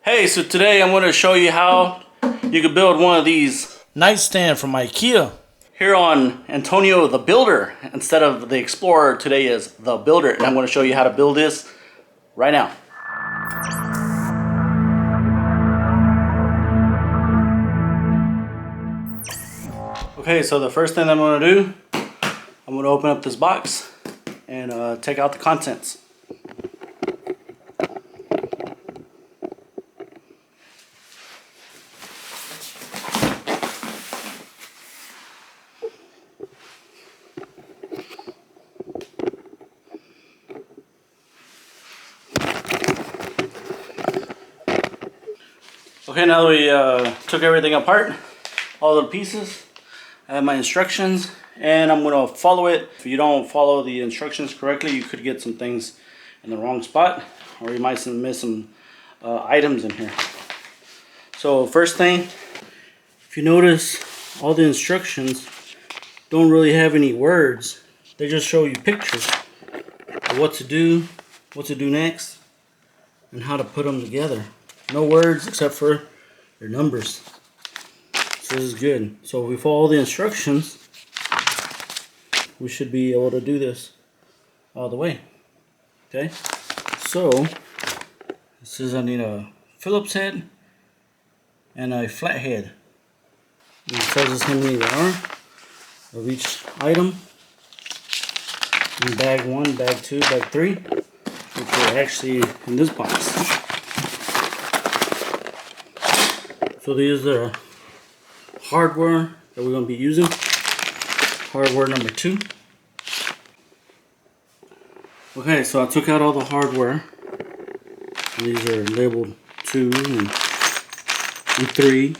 Hey, so today I'm going to show you how you can build one of these nightstand from IKEA. Here on Antonio the Builder, instead of the Explorer, today is the Builder, and I'm going to show you how to build this right now. Okay, so the first thing I'm going to do, I'm going to open up this box and take out the contents. Okay, now that we took everything apart, all the pieces, I have my instructions, and I'm going to follow it. If you don't follow the instructions correctly, you could get some things in the wrong spot, or you might miss some items in here. So first thing, if you notice, all the instructions don't really have any words. They just show you pictures of what to do next, and how to put them together. No words except for your numbers. So this is good. So if we follow the instructions, we should be able to do this all the way. Okay? So it says I need a Phillips head and a flat head. And it tells us how many there are of each item. In bag 1, bag 2, bag 3, which are actually in this box. So these are hardware that we're going to be using. Hardware number 2. Okay, so I took out all the hardware. These are labeled 2 and 3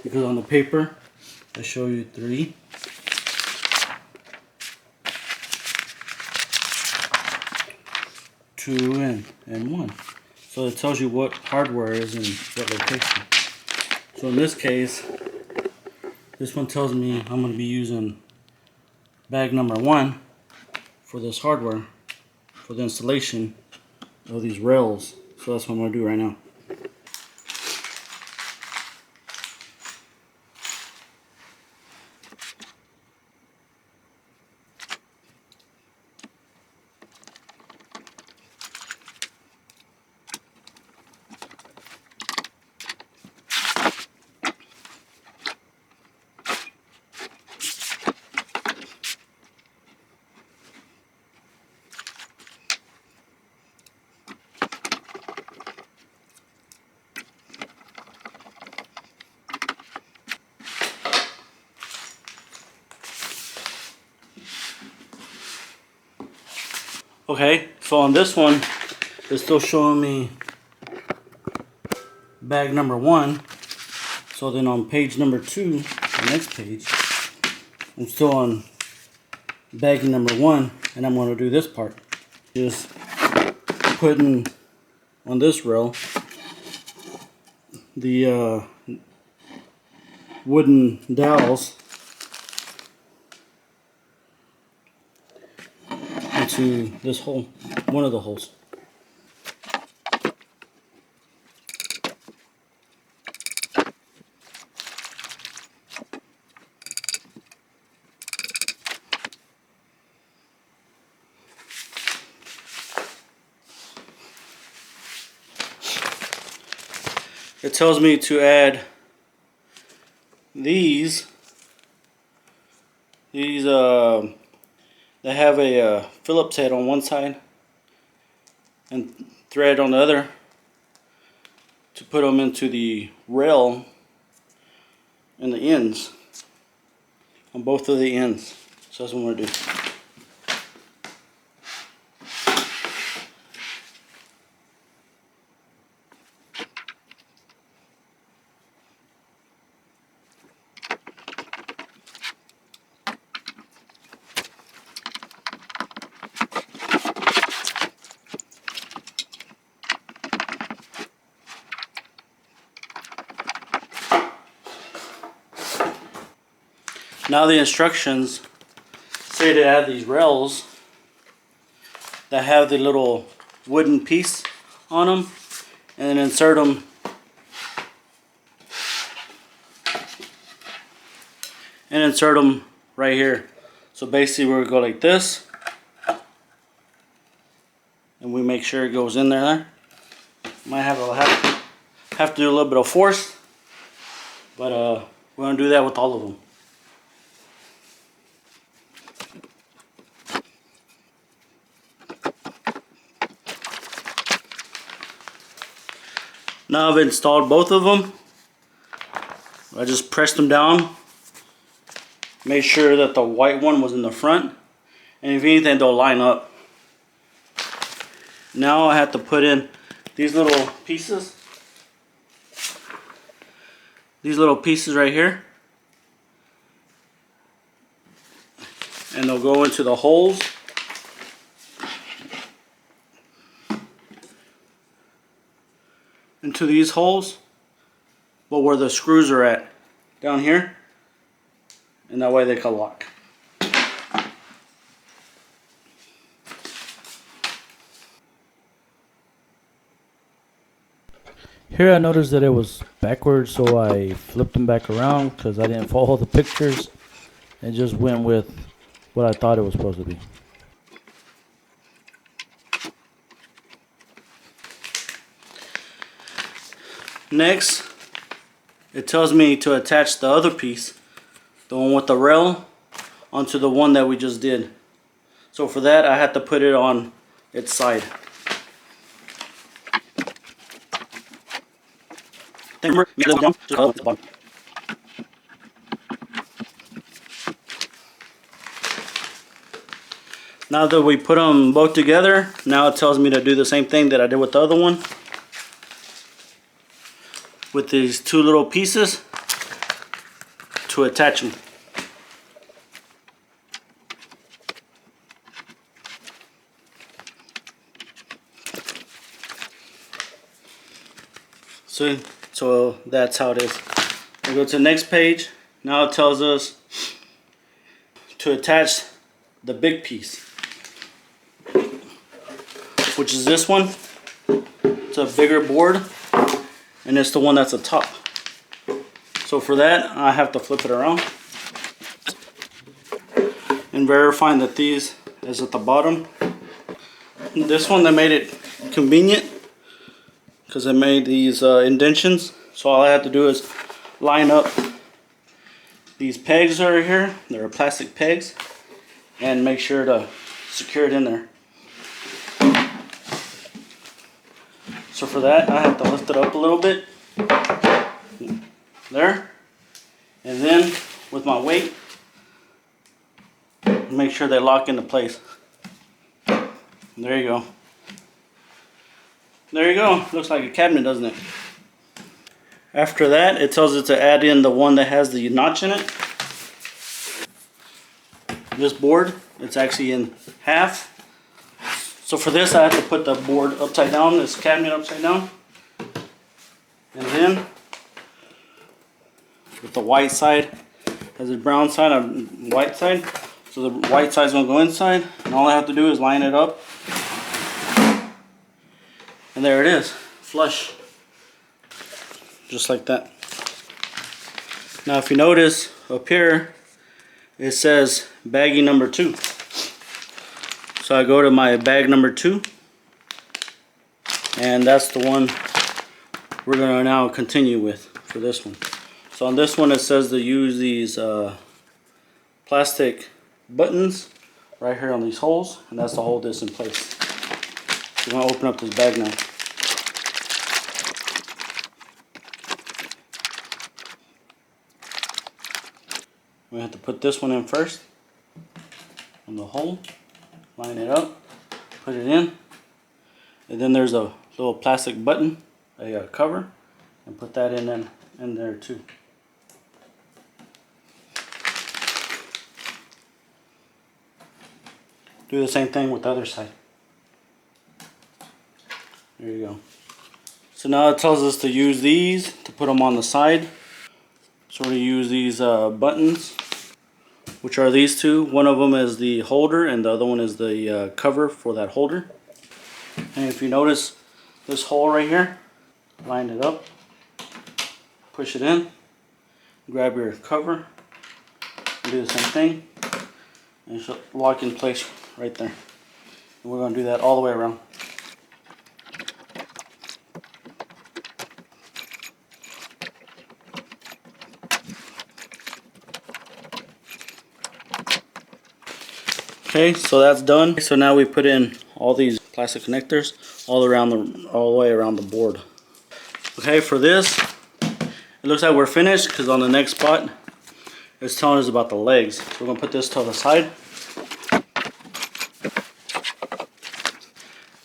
because on the paper I show you 3. Two and 1. So it tells you what hardware is in what location. So in this case, this one tells me I'm going to be using bag number 1 for this hardware for the installation of these rails. So that's what I'm going to do right now. Okay, so on this one, it's still showing me bag number 1. So then on page number 2, the next page, I'm still on bag number 1, and I'm going to do this part. Just putting on this rail the wooden dowels into this hole, one of the holes. It tells me to add these they have a Phillips head on one side and thread on the other to put them into the rail and the ends, on both of the ends. So that's what I'm going to do. Now the instructions say to add these rails that have the little wooden piece on them, and then insert them and insert them right here. So basically we're gonna go like this, and we make sure it goes in there. Might have to do a little bit of force, but we're gonna do that with all of them. Now I've installed both of them. I just pressed them down, made sure that the white one was in the front, and if anything they'll line up. Now I have to put in these little pieces. These little pieces right here. And they'll go into the holes. Into these holes, but where the screws are at, down here, and that way they can lock. Here I noticed that it was backwards, so I flipped them back around because I didn't follow the pictures and just went with what I thought it was supposed to be. Next, it tells me to attach the other piece, the one with the rail, onto the one that we just did. So for that, I have to put it on its side. Now that we put them both together, now it tells me to do the same thing that I did with the other one. With these two little pieces to attach them. So that's how it is. We go to the next page. Now it tells us to attach the big piece, which is this one. It's a bigger board, and it's the one that's the top. So for that, I have to flip it around and verifying that these is at the bottom. This one, they made it convenient because they made these indentions. So all I have to do is line up these pegs that are here. They're plastic pegs, and make sure to secure it in there. So for that, I have to lift it up a little bit. There. And then with my weight, make sure they lock into place. There you go. There you go. Looks like a cabinet, doesn't it? After that, it tells us to add in the one that has the notch in it. This board, it's actually in half. So for this, I have to put the board upside down, this cabinet upside down. And then, with the white side, has a brown side and white side. So the white side's gonna go inside, and all I have to do is line it up. And there it is, flush. Just like that. Now if you notice up here, it says baggie number 2. So I go to my bag number 2, and that's the one we're gonna now continue with for this one. So on this one, it says to use these plastic buttons right here on these holes, and that's to hold this in place. So I'm gonna open up this bag now. We have to put this one in first on the hole, line it up, put it in, and then there's a little plastic button, a cover, and put that in there too. Do the same thing with the other side. There you go. So now it tells us to use these to put them on the side. So we use these buttons, which are these two. One of them is the holder, and the other one is the cover for that holder. And if you notice this hole right here, line it up, push it in, grab your cover, do the same thing, and it should lock in place right there. And we're going to do that all the way around. Okay, so that's done. So now we put in all these plastic connectors all the way around the board. Okay, for this, it looks like we're finished because on the next spot, it's telling us about the legs. So we're gonna put this to the side,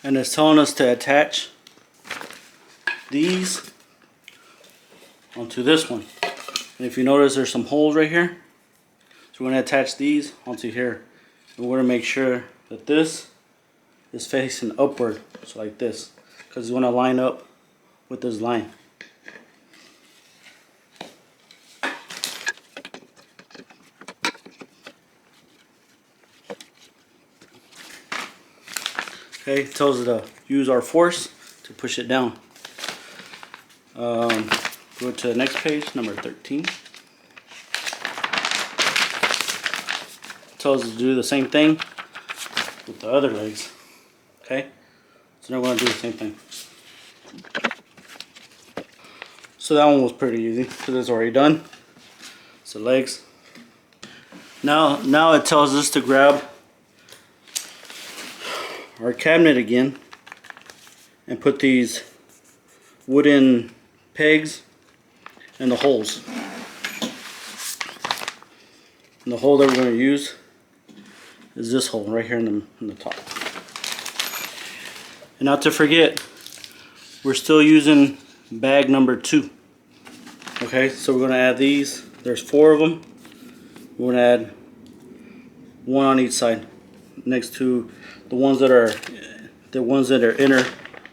and it's telling us to attach these onto this one. And if you notice, there's some holes right here. So we're gonna attach these onto here. And we're gonna make sure that this is facing upward, so like this, because you want to line up with this line. Okay, it tells us to use our force to push it down. Go to the next page, number 13. It tells us to do the same thing with the other legs. Okay, so now we're going to do the same thing. So that one was pretty easy because it's already done. So legs. Now it tells us to grab our cabinet again and put these wooden pegs in the holes. And the hole that we're going to use is this hole right here in the top. And not to forget, we're still using bag number 2. Okay, so we're going to add these. There's 4 of them. We're going to add 1 on each side, next to the ones that are inner,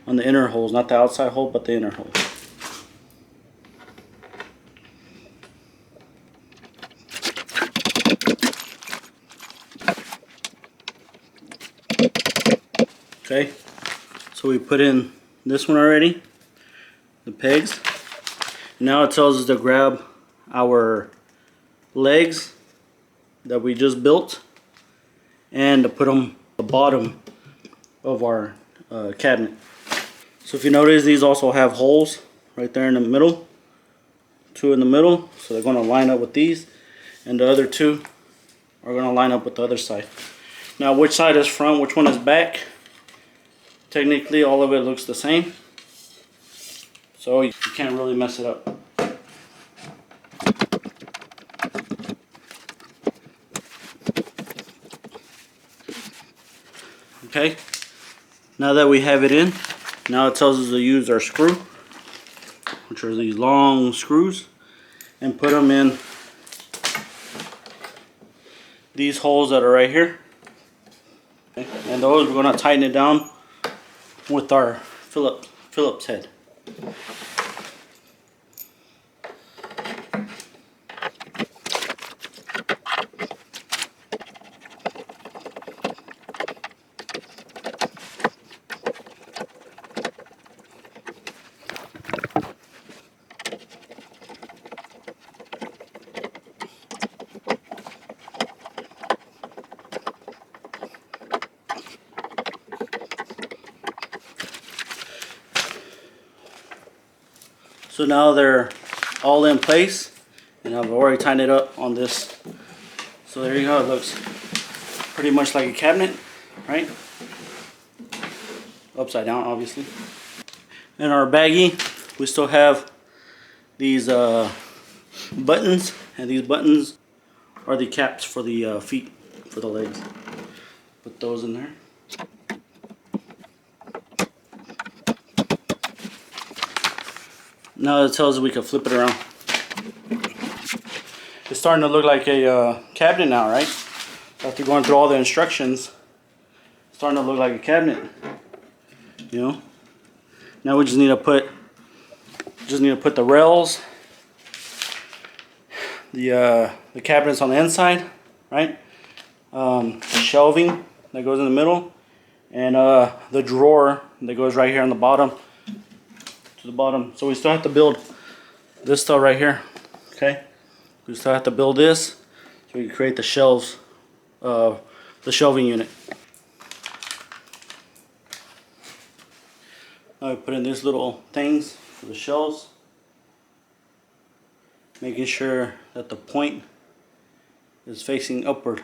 on the inner holes, not the outside hole, but the inner hole. Okay, so we put in this one already, the pegs. Now it tells us to grab our legs that we just built and to put them at the bottom of our cabinet. So if you notice, these also have holes right there in the middle, 2 in the middle, so they're going to line up with these, and the other 2 are going to line up with the other side. Now which side is front, which one is back? Technically all of it looks the same, so you can't really mess it up. Okay, now that we have it in, now it tells us to use our screw, which are these long screws, and put them in these holes that are right here. Okay. And those we're going to tighten it down with our Phillips head. So now they're all in place, and I've already tightened it up on this. So there you go, it looks pretty much like a cabinet, right? Upside down, obviously. In our baggie, we still have these buttons, and these buttons are the caps for the feet, for the legs. Put those in there. Now it tells us we can flip it around. It's starting to look like a cabinet now, right? After going through all the instructions, it's starting to look like a cabinet. You know. Now we just need to put the rails, the cabinets on the inside, right? The shelving that goes in the middle, and the drawer that goes right here on the bottom. To the bottom. So we still have to build this stuff right here. Okay, we still have to build this. so we can create the shelves, the shelving unit. Now we put in these little things for the shelves, making sure that the point is facing upward.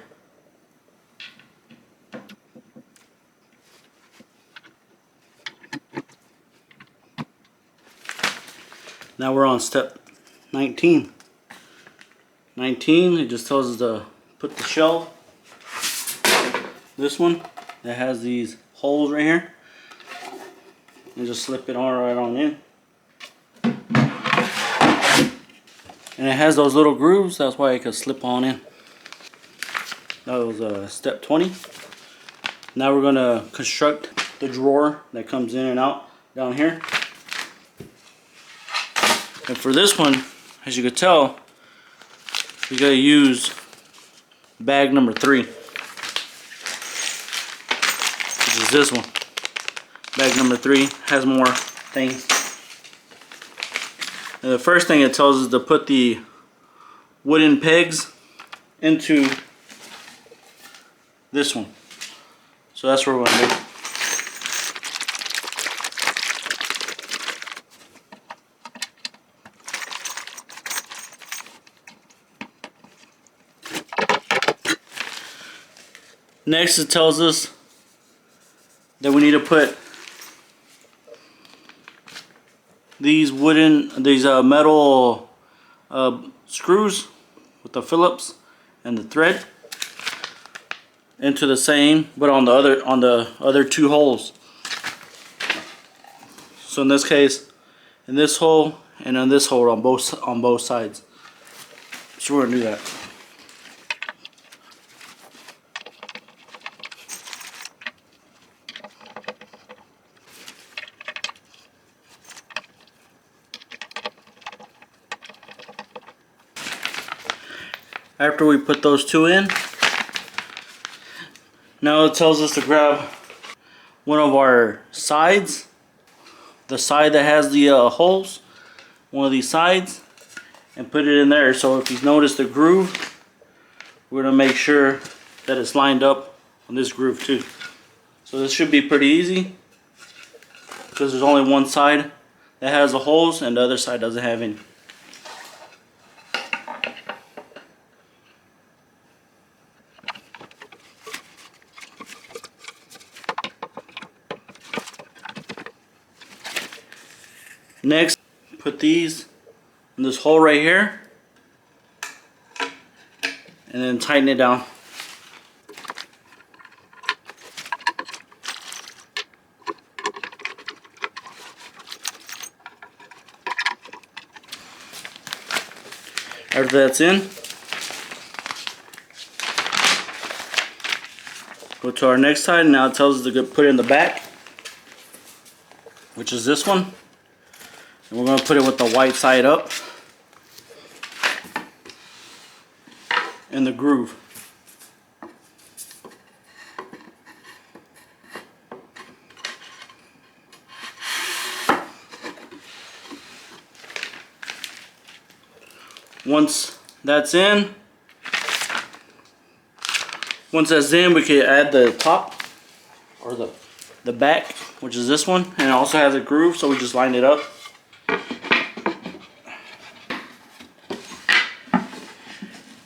Now we're on step 19. 19, it just tells us to put the shelf, this one that has these holes right here, and just slip it on right on in. And it has those little grooves, that's why it can slip on in. That was step 20. Now we're gonna construct the drawer that comes in and out down here. And for this one, as you could tell, we gotta use bag number 3, which is this one. Bag number 3 has more things. And the first thing it tells us to put the wooden pegs into this one. So that's what we're gonna do. Next, it tells us that we need to put these metal screws with the Phillips and the thread into the same, but on the other 2 holes. So in this case, in this hole and on this hole on both sides. So we're gonna do that. After we put those 2 in, now it tells us to grab one of our sides, the side that has the holes, one of these sides, and put it in there. So if you notice the groove, we're going to make sure that it's lined up on this groove too. So this should be pretty easy because there's only one side that has the holes and the other side doesn't have any. Next, put these in this hole right here and then tighten it down. After that's in, go to our next side. Now it tells us to put it in the back, which is this one. And we're going to put it with the white side up in the groove. Once that's in, we can add the top or the back, which is this one, and it also has a groove, so we just line it up.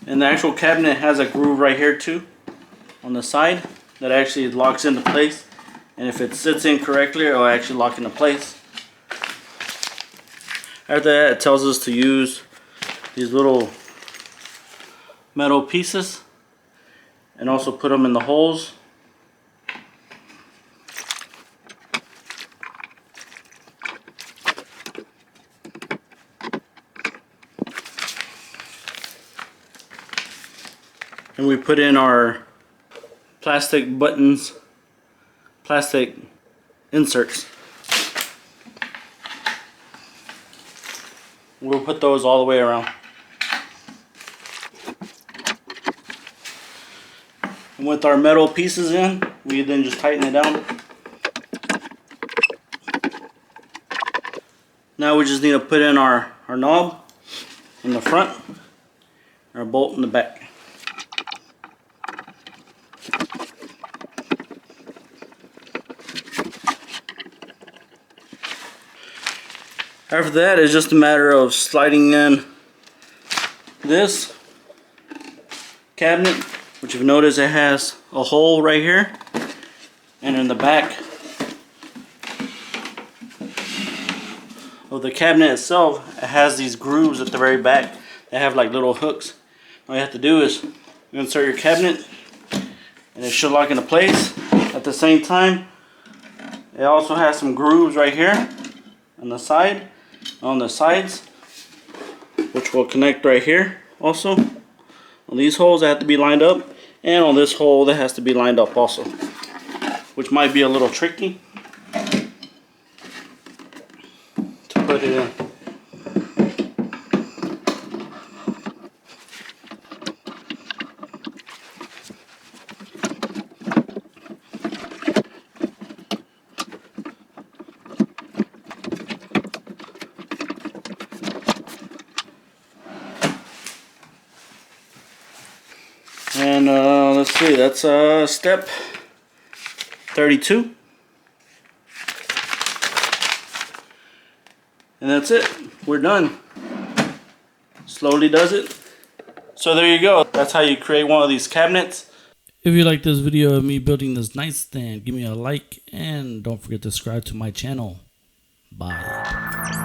And the actual cabinet has a groove right here too on the side that actually locks into place, and if it sits in correctly it'll actually lock into place. After that, it tells us to use these little metal pieces and also put them in the holes. And we put in our plastic buttons, plastic inserts. We'll put those all the way around. And with our metal pieces in, we then just tighten it down. Now we just need to put in our knob in the front, our bolt in the back. After that, it's just a matter of sliding in this cabinet, which you've noticed it has a hole right here, and in the back of the cabinet itself, it has these grooves at the very back that have like little hooks. All you have to do is you insert your cabinet, and it should lock into place. At the same time, it also has some grooves right here on the side, on the sides, which will connect right here also. On these holes that have to be lined up, and on this hole that has to be lined up also, which might be a little tricky to put it in. And let's see, that's step 32. And that's it. We're done. Slowly does it. So there you go. That's how you create one of these cabinets. If you like this video of me building this nightstand, give me a like and don't forget to subscribe to my channel. Bye.